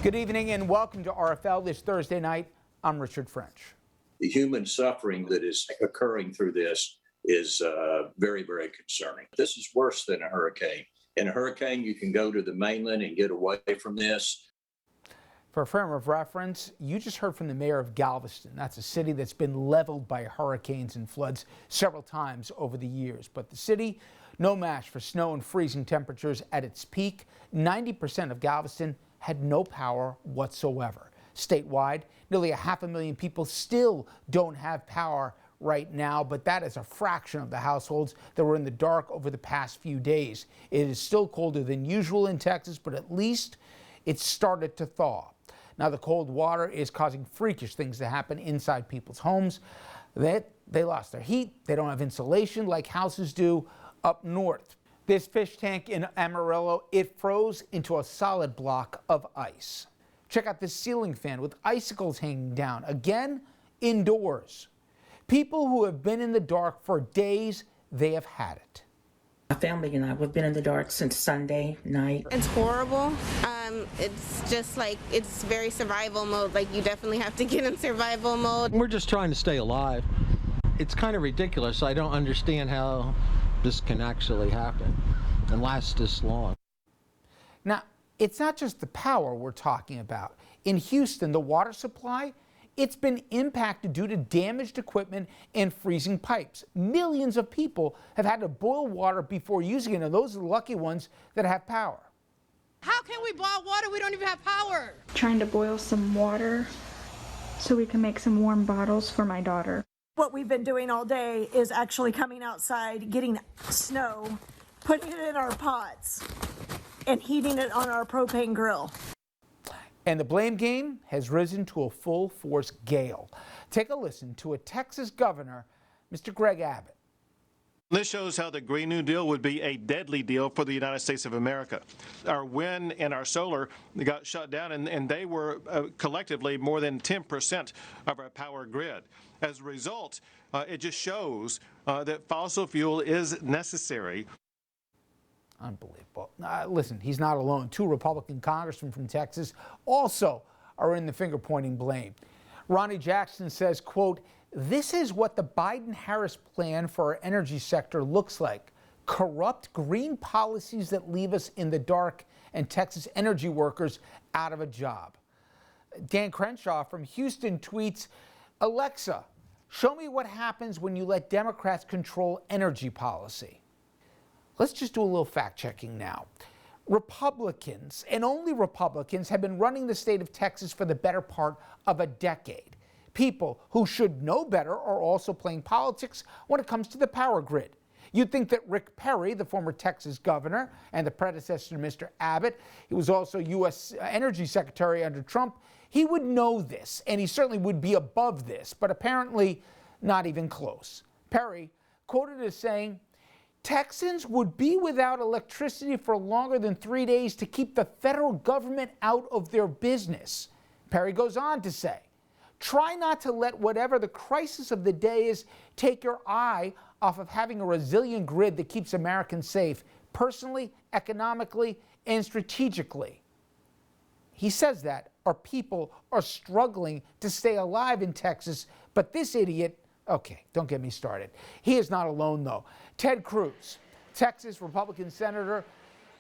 Good evening and welcome to RFL this Thursday night. I'm Richard French. The human suffering that is occurring through this is very, very concerning. This is worse than a hurricane. In a hurricane, you can go to the mainland and get away from this. For a frame of reference, you just heard from the mayor of Galveston. That's a city that's been leveled by hurricanes and floods several times over the years. But the city, no match for snow and freezing temperatures at its peak. 90% of Galveston had no power whatsoever. Statewide, nearly 500,000 people still don't have power right now, but that is a fraction of the households that were in the dark over the past few days. It is still colder than usual in Texas, but at least it's started to thaw. Now the cold water is causing freakish things to happen inside people's homes. They lost their heat, they don't have insulation like houses do up north. This fish tank in Amarillo, it froze into a solid block of ice. Check out this ceiling fan with icicles hanging down, again, indoors. People who have been in the dark for days, they have had it. My family and I, we've been in the dark since Sunday night. It's horrible. It's just like, it's very survival mode. Like, you definitely have to get in survival mode. We're just trying to stay alive. It's kind of ridiculous. I don't understand how this can actually happen and last this long. Now, it's not just the power we're talking about. In Houston, the water supply, it's been impacted due to damaged equipment and freezing pipes. Millions of people have had to boil water before using it, and those are the lucky ones that have power. How can we boil water? We don't even have power. Trying to boil some water so we can make some warm bottles for my daughter. What we've been doing all day is actually coming outside, getting snow, putting it in our pots, and heating it on our propane grill. And the blame game has risen to a full-force gale. Take a listen to a Texas governor, Mr. Greg Abbott. This shows how the Green New Deal would be a deadly deal for the United States of America. Our wind and our solar got shut down, and they were collectively more than 10% of our power grid. As a result, it just shows that fossil fuel is necessary. Unbelievable. Listen, he's not alone. Two Republican congressmen from Texas also are in the finger-pointing blame. Ronnie Jackson says, quote, "This is what the Biden-Harris plan for our energy sector looks like. Corrupt green policies that leave us in the dark and Texas energy workers out of a job." Dan Crenshaw from Houston tweets, "Alexa, show me what happens when you let Democrats control energy policy." Let's just do a little fact-checking now. Republicans, and only Republicans, have been running the state of Texas for the better part of a decade. People who should know better are also playing politics when it comes to the power grid. You'd think that Rick Perry, the former Texas governor and the predecessor to Mr. Abbott, he was also U.S. Energy Secretary under Trump, he would know this, and he certainly would be above this, but apparently not even close. Perry, quoted as saying, "Texans would be without electricity for longer than 3 days to keep the federal government out of their business." Perry goes on to say, "Try not to let whatever the crisis of the day is take your eye off of having a resilient grid that keeps Americans safe, personally, economically, and strategically." He says that our people are struggling to stay alive in Texas, but this idiot, okay, don't get me started. He is not alone, though. Ted Cruz, Texas Republican senator,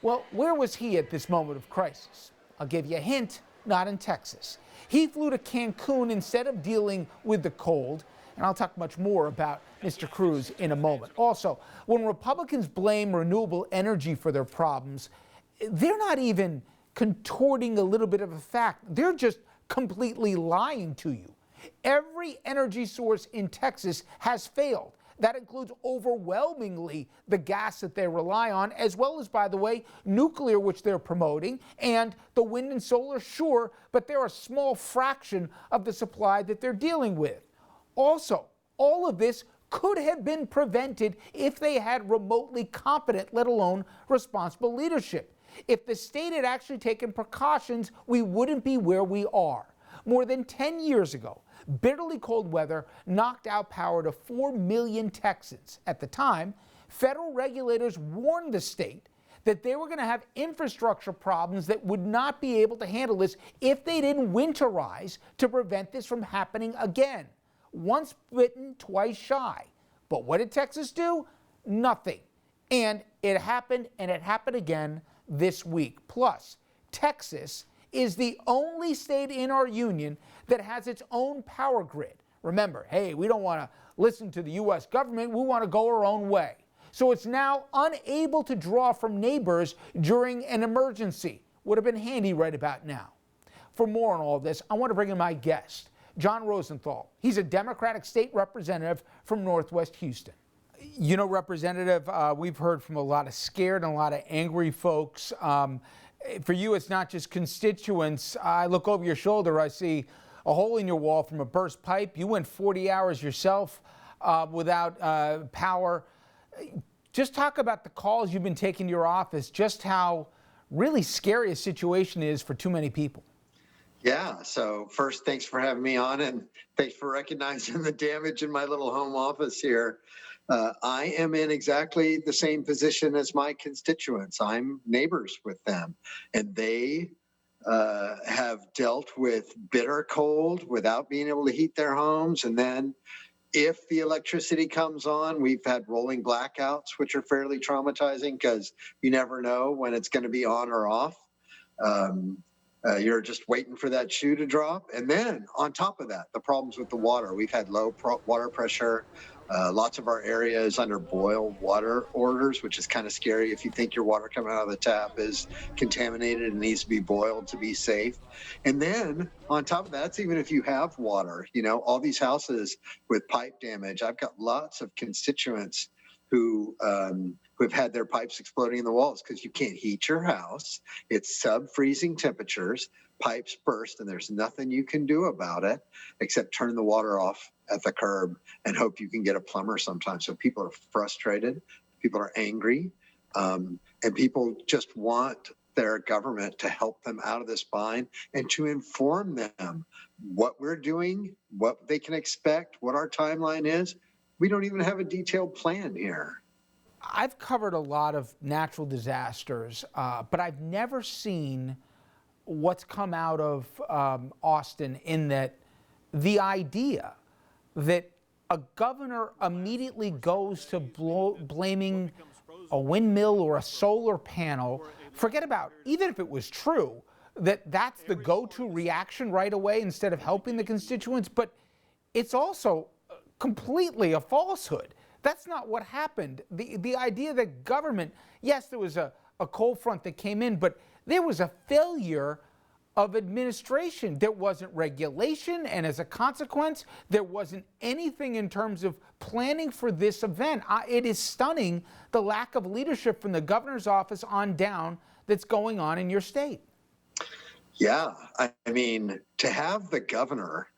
well, where was he at this moment of crisis? I'll give you a hint, not in Texas. He flew to Cancun instead of dealing with the cold, and I'll talk much more about Mr. Cruz in a moment. Also, when Republicans blame renewable energy for their problems, they're not even contorting a little bit of a fact. They're just completely lying to you. Every energy source in Texas has failed. That includes overwhelmingly the gas that they rely on, as well as, by the way, nuclear, which they're promoting, and the wind and solar, sure, but they're a small fraction of the supply that they're dealing with. Also, all of this could have been prevented if they had remotely competent, let alone responsible leadership. If the state had actually taken precautions, we wouldn't be where we are. More than 10 years ago, bitterly cold weather knocked out power to 4 million Texans. At the time, federal regulators warned the state that they were going to have infrastructure problems that would not be able to handle this if they didn't winterize to prevent this from happening again. Once bitten, twice shy. But what did Texas do? Nothing. And it happened again this week. Plus, Texas is the only state in our union that has its own power grid. Remember, hey, we don't want to listen to the U.S. government. We want to go our own way. So it's now unable to draw from neighbors during an emergency. Would have been handy right about now. For more on all of this, I want to bring in my guest, Jon Rosenthal. He's a Democratic state representative from Northwest Houston. You know, Representative, we've heard from a lot of scared and a lot of angry folks. For you, it's not just constituents. I look over your shoulder, I see a hole in your wall from a burst pipe. You went 40 hours yourself without power. Just talk about the calls you've been taking to your office, just how really scary a situation is for too many people. Yeah, so first, thanks for having me on, and thanks for recognizing the damage in my little home office here. I am in exactly the same position as my constituents. I'm neighbors with them, and they have dealt with bitter cold without being able to heat their homes. And then if the electricity comes on, we've had rolling blackouts, which are fairly traumatizing because you never know when it's going to be on or off. You're just waiting for that shoe to drop. And then on top of that, the problems with the water. We've had low water pressure. Lots of our area is under boil water orders, which is kind of scary if you think your water coming out of the tap is contaminated and needs to be boiled to be safe. And then on top of that, that's even if you have water, you know, all these houses with pipe damage. I've got lots of constituents who have had their pipes exploding in the walls because you can't heat your house. It's sub-freezing temperatures, pipes burst, and there's nothing you can do about it except turn the water off at the curb and hope you can get a plumber sometime. So people are frustrated, people are angry, and people just want their government to help them out of this bind and to inform them what we're doing, what they can expect, what our timeline is. We don't even have a detailed plan here. I've covered a lot of natural disasters, but I've never seen what's come out of Austin, in that the idea that a governor immediately goes to blaming a windmill or a solar panel. Forget about, even if it was true, that's the go-to reaction right away instead of helping the constituents, but it's also completely a falsehood. That's not what happened. The idea that government, yes, there was a cold front that came in, but there was a failure of administration. There wasn't regulation, and as a consequence, there wasn't anything in terms of planning for this event. It is stunning the lack of leadership from the governor's office on down that's going on in your state. Yeah, I mean, to have the governor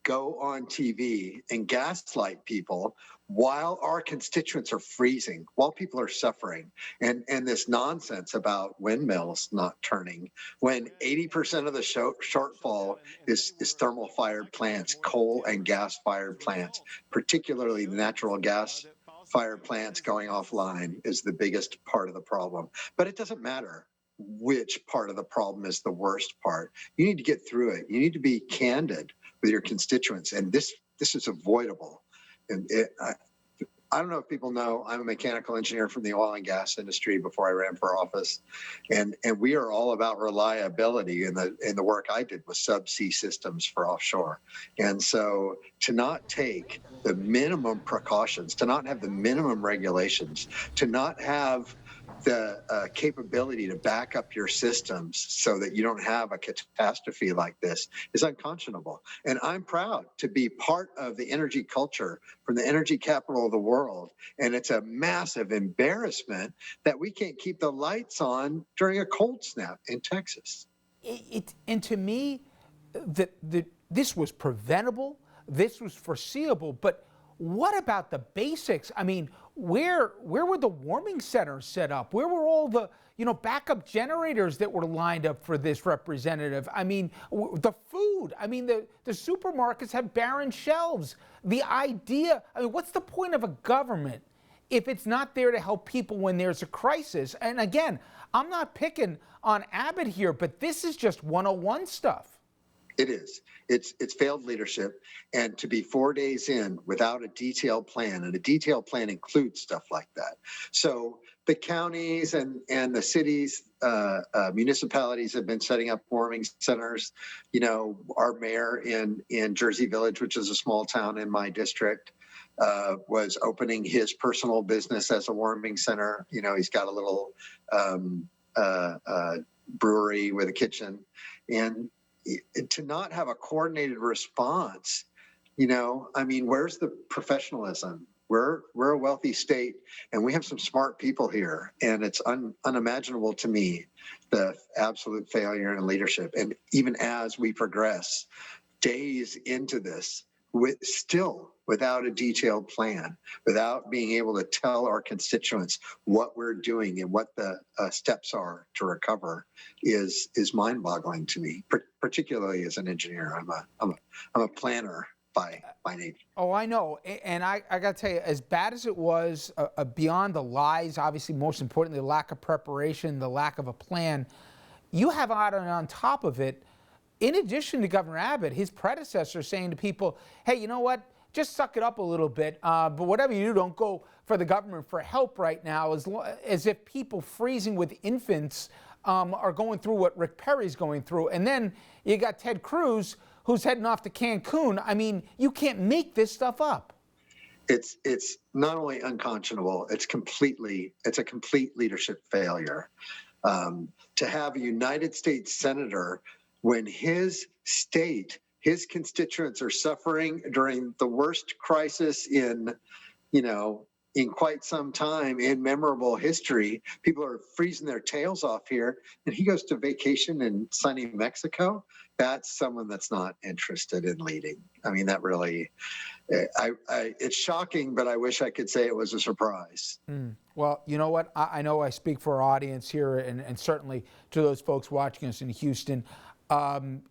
go on TV and gaslight people while our constituents are freezing, while people are suffering, and this nonsense about windmills not turning, when 80% of the shortfall is thermal-fired plants, coal and gas-fired plants, particularly the natural gas-fired plants going offline is the biggest part of the problem. But it doesn't matter which part of the problem is the worst part. You need to get through it. You need to be candid with your constituents, and this is avoidable. And I don't know if people know, I'm a mechanical engineer from the oil and gas industry before I ran for office, and we are all about reliability. In the work I did with subsea systems for offshore, and so to not take the minimum precautions, to not have the minimum regulations, to not have the capability to back up your systems so that you don't have a catastrophe like this is unconscionable. And I'm proud to be part of the energy culture from the energy capital of the world. And it's a massive embarrassment that we can't keep the lights on during a cold snap in Texas. And to me, this was preventable, this was foreseeable, but what about the basics? I mean, where were the warming centers set up? Where were all the backup generators that were lined up for this, Representative? I mean, the food. I mean, the supermarkets have barren shelves. The idea. I mean, what's the point of a government if it's not there to help people when there's a crisis. And again, I'm not picking on Abbott here, but this is just 101 stuff. It is. It's failed leadership, and to be 4 days in without a detailed plan, and a detailed plan includes stuff like that. So the counties and the cities, municipalities have been setting up warming centers. You know, our mayor in Jersey Village, which is a small town in my district, was opening his personal business as a warming center. You know, he's got a little brewery with a kitchen, and to not have a coordinated response, you know, I mean, where's the professionalism? We're a wealthy state, and we have some smart people here, and it's unimaginable to me, the absolute failure in leadership. And even as we progress days into this, without a detailed plan, without being able to tell our constituents what we're doing and what the steps are to recover, is mind-boggling to me. Particularly as an engineer, I'm a planner by nature. Oh, I know, and I got to tell you, as bad as it was, beyond the lies, obviously, most importantly, the lack of preparation, the lack of a plan, you have on top of it. In addition to Governor Abbott, his predecessor saying to people, hey, you know what, just suck it up a little bit, but whatever you do, don't go for the government for help right now, as if people freezing with infants are going through what Rick Perry's going through. And then you got Ted Cruz, who's heading off to Cancun. I mean, you can't make this stuff up. It's not only unconscionable, it's a complete leadership failure. To have a United States senator, when his state, his constituents are suffering during the worst crisis in quite some time in memorable history, people are freezing their tails off here, and he goes to vacation in sunny Mexico. That's someone that's not interested in leading. I mean, that really, it's shocking, but I wish I could say it was a surprise. Well, you know what? I know I speak for our audience here, and certainly to those folks watching us in Houston.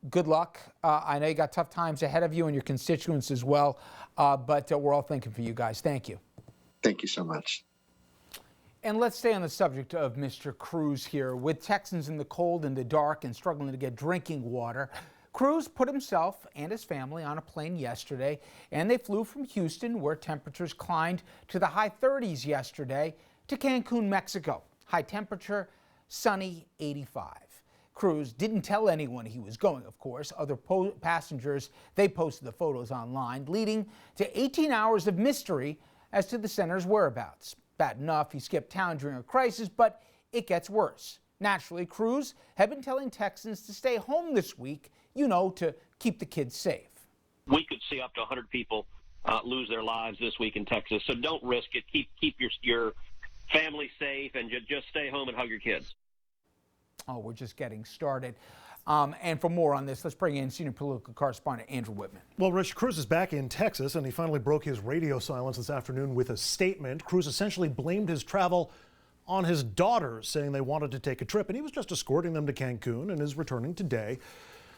Good luck. I know you got tough times ahead of you and your constituents as well, but we're all thinking for you guys. Thank you. Thank you so much. And let's stay on the subject of Mr. Cruz here. With Texans in the cold and the dark and struggling to get drinking water, Cruz put himself and his family on a plane yesterday, and they flew from Houston, where temperatures climbed to the high 30s yesterday, to Cancun, Mexico. High temperature, sunny 85. Cruz didn't tell anyone he was going, of course. Other passengers, they posted the photos online, leading to 18 hours of mystery as to the senator's whereabouts. Bad enough he skipped town during a crisis, but it gets worse. Naturally, Cruz had been telling Texans to stay home this week, to keep the kids safe. We could see up to 100 people lose their lives this week in Texas, so don't risk it. Keep your family safe, and just stay home and hug your kids. Oh, we're just getting started. And for more on this, let's bring in senior political correspondent Andrew Whitman. Well, Rich, Cruz is back in Texas, and he finally broke his radio silence this afternoon with a statement. Cruz essentially blamed his travel on his daughters, saying they wanted to take a trip, and he was just escorting them to Cancun and is returning today.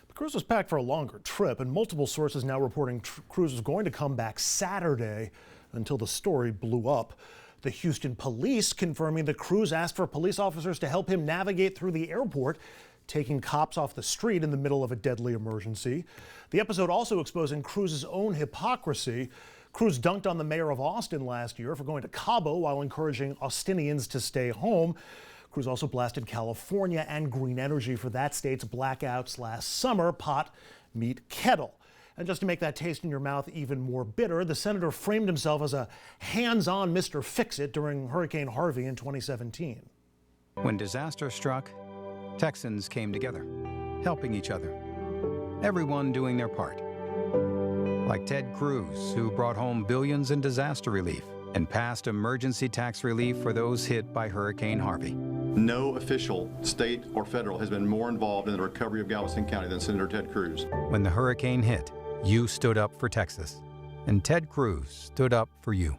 But Cruz was packed for a longer trip, and multiple sources now reporting Cruz was going to come back Saturday until the story blew up. The Houston police confirming that Cruz asked for police officers to help him navigate through the airport, taking cops off the street in the middle of a deadly emergency. The episode also exposing Cruz's own hypocrisy. Cruz dunked on the mayor of Austin last year for going to Cabo while encouraging Austinians to stay home. Cruz also blasted California and green energy for that state's blackouts last summer, pot, meet, kettle. And just to make that taste in your mouth even more bitter, the senator framed himself as a hands-on Mr. Fix-It during Hurricane Harvey in 2017. When disaster struck, Texans came together, helping each other, everyone doing their part. Like Ted Cruz, who brought home billions in disaster relief and passed emergency tax relief for those hit by Hurricane Harvey. No official, state or federal, has been more involved in the recovery of Galveston County than Senator Ted Cruz. When the hurricane hit, you stood up for Texas, and Ted Cruz stood up for you.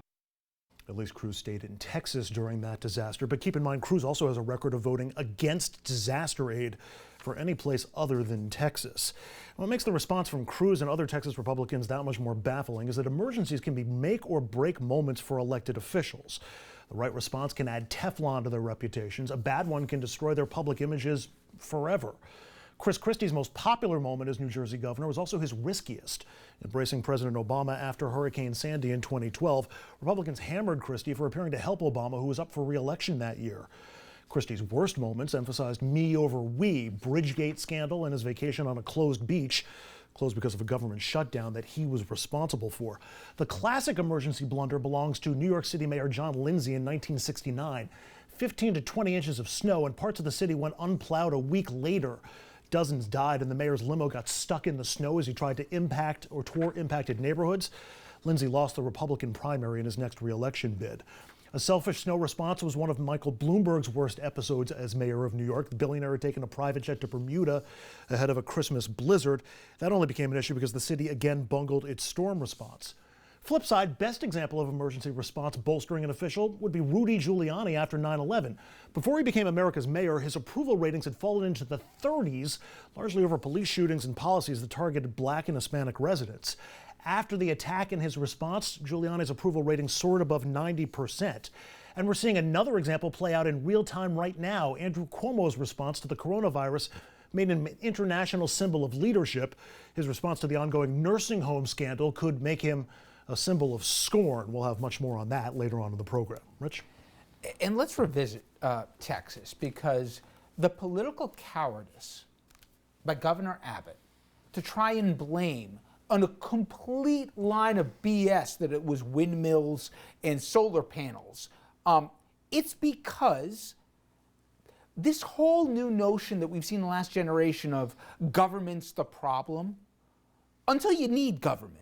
At least Cruz stayed in Texas during that disaster. But keep in mind, Cruz also has a record of voting against disaster aid for any place other than Texas. What makes the response from Cruz and other Texas Republicans that much more baffling is that emergencies can be make or break moments for elected officials. The right response can add Teflon to their reputations. A bad one can destroy their public images forever. Chris Christie's most popular moment as New Jersey governor was also his riskiest. Embracing President Obama after Hurricane Sandy in 2012, Republicans hammered Christie for appearing to help Obama, who was up for re-election that year. Christie's worst moments emphasized me over we, Bridgegate scandal and his vacation on a closed beach, closed because of a government shutdown that he was responsible for. The classic emergency blunder belongs to New York City Mayor John Lindsay in 1969. 15 to 20 inches of snow and parts of the city went unplowed a week later. Dozens died and the mayor's limo got stuck in the snow as he tried to impact or tour impacted neighborhoods. Lindsay lost the Republican primary in his next re-election bid. A selfish snow response was one of Michael Bloomberg's worst episodes as mayor of New York. The billionaire had taken a private jet to Bermuda ahead of a Christmas blizzard. That only became an issue because the city again bungled its storm response. Flip side, best example of emergency response bolstering an official would be Rudy Giuliani after 9/11. Before he became America's mayor, his approval ratings had fallen into the 30s, largely over police shootings and policies that targeted Black and Hispanic residents. After the attack and his response, Giuliani's approval rating soared above 90%. And we're seeing another example play out in real time right now. Andrew Cuomo's response to the coronavirus made an international symbol of leadership. His response to the ongoing nursing home scandal could make him a symbol of scorn. We'll have much more on that later on in the program. Rich? And let's revisit Texas, because the political cowardice by Governor Abbott to try and blame on a complete line of BS that it was windmills and solar panels. It's because this whole new notion that we've seen in the last generation of government's the problem, until you need government.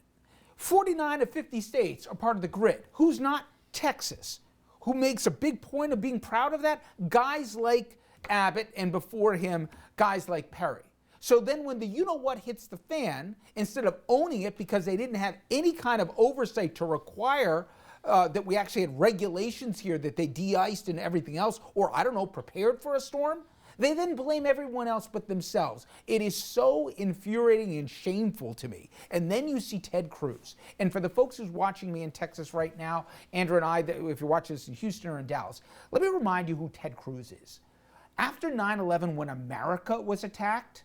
49 of 50 states are part of the grid. Who's not? Texas. Who makes a big point of being proud of that? Guys like Abbott, and before him, guys like Perry. So then when the you-know-what hits the fan, instead of owning it because they didn't have any kind of oversight to require that we actually had regulations here that they de-iced and everything else, or I don't know, prepared for a storm, they then blame everyone else but themselves. It is so infuriating and shameful to me. And then you see Ted Cruz. And for the folks who's watching me in Texas right now, Andrew and I, if you're watching this in Houston or in Dallas, let me remind you who Ted Cruz is. After 9/11, when America was attacked,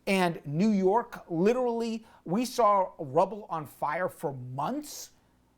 and New York, literally, we saw rubble on fire for months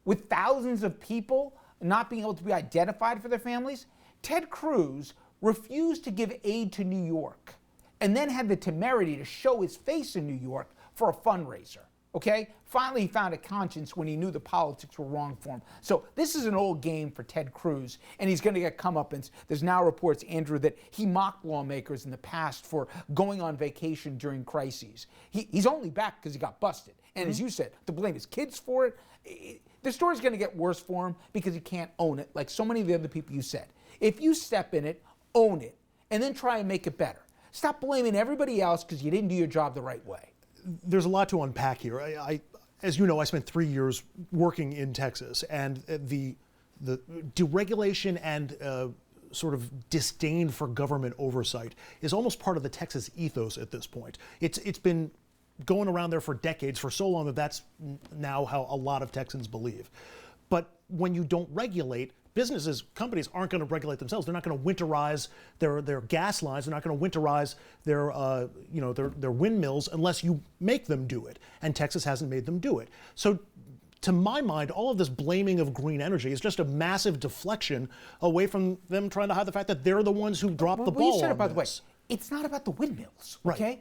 with thousands of people not being able to be identified for their families. Ted Cruz refused to give aid to New York and then had the temerity to show his face in New York for a fundraiser, okay? Finally, he found a conscience when he knew the politics were wrong for him. So this is an old game for Ted Cruz, and he's going to get comeuppance. There's now reports, Andrew, that he mocked lawmakers in the past for going on vacation during crises. He's only back because he got busted. And as you said, to blame his kids for it, the story's going to get worse for him because he can't own it, like so many of the other people you said. If you step in it, own it, and then try and make it better. Stop blaming everybody else because you didn't do your job the right way. There's a lot to unpack here. As you know, I spent 3 years working in Texas, and the deregulation and sort of disdain for government oversight is almost part of the Texas ethos at this point. It's been going around there for decades, for so long that that's now how a lot of Texans believe. But when you don't regulate, businesses, companies aren't going to regulate themselves. They're not going to winterize their gas lines. They're not going to winterize their windmills unless you make them do it. And Texas hasn't made them do it. So to my mind, all of this blaming of green energy is just a massive deflection away from them trying to hide the fact that they're the ones who dropped the ball. You said on it, by the way. this. It's not about the windmills, Right. okay?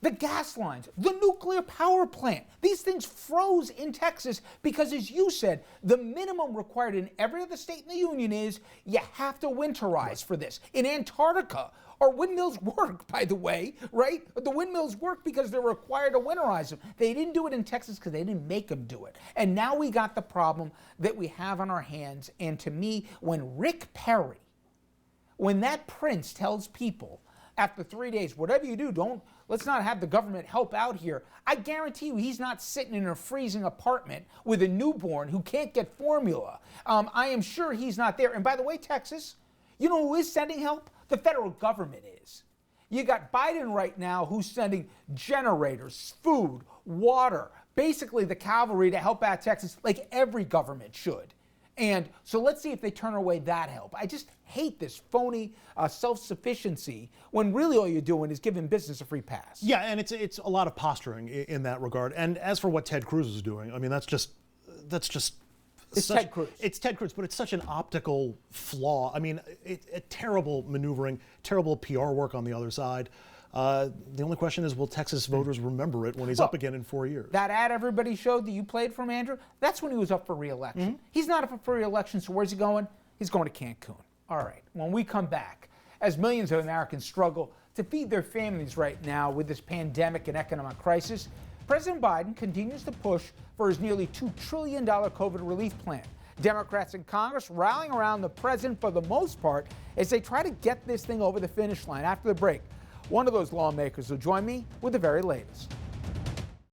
The gas lines, the nuclear power plant. These things froze in Texas because, as you said, the minimum required in every other state in the union is you have to winterize for this. In Antarctica, our windmills work, by the way, right? The windmills work because they're required to winterize them. They didn't do it in Texas because they didn't make them do it. And now we got the problem that we have on our hands. And to me, when Rick Perry, when that prince tells people after 3 days, whatever you do, let's not have the government help out here. I guarantee you he's not sitting in a freezing apartment with a newborn who can't get formula. I am sure he's not there. And by the way, Texas, you know who is sending help? The federal government is. You got Biden right now who's sending generators, food, water, basically the cavalry to help out Texas like every government should. And so let's see if they turn away that help. I just hate this phony self-sufficiency when really all you're doing is giving business a free pass. Yeah, and it's a lot of posturing in that regard. And as for what Ted Cruz is doing, I mean, that's just it's Ted Cruz. It's Ted Cruz, but it's such an optical flaw. I mean, terrible maneuvering, terrible PR work on the other side. The only question is, will Texas voters remember it when he's up again in 4 years? That ad everybody showed that you played from, Andrew, that's when he was up for re-election. He's not up for re-election, so where's he going? He's going to Cancun. All right, when we come back, as millions of Americans struggle to feed their families right now with this pandemic and economic crisis, President Biden continues to push for his nearly $2 trillion COVID relief plan. Democrats in Congress rallying around the president for the most part as they try to get this thing over the finish line. After the break, one of those lawmakers will join me with the very latest.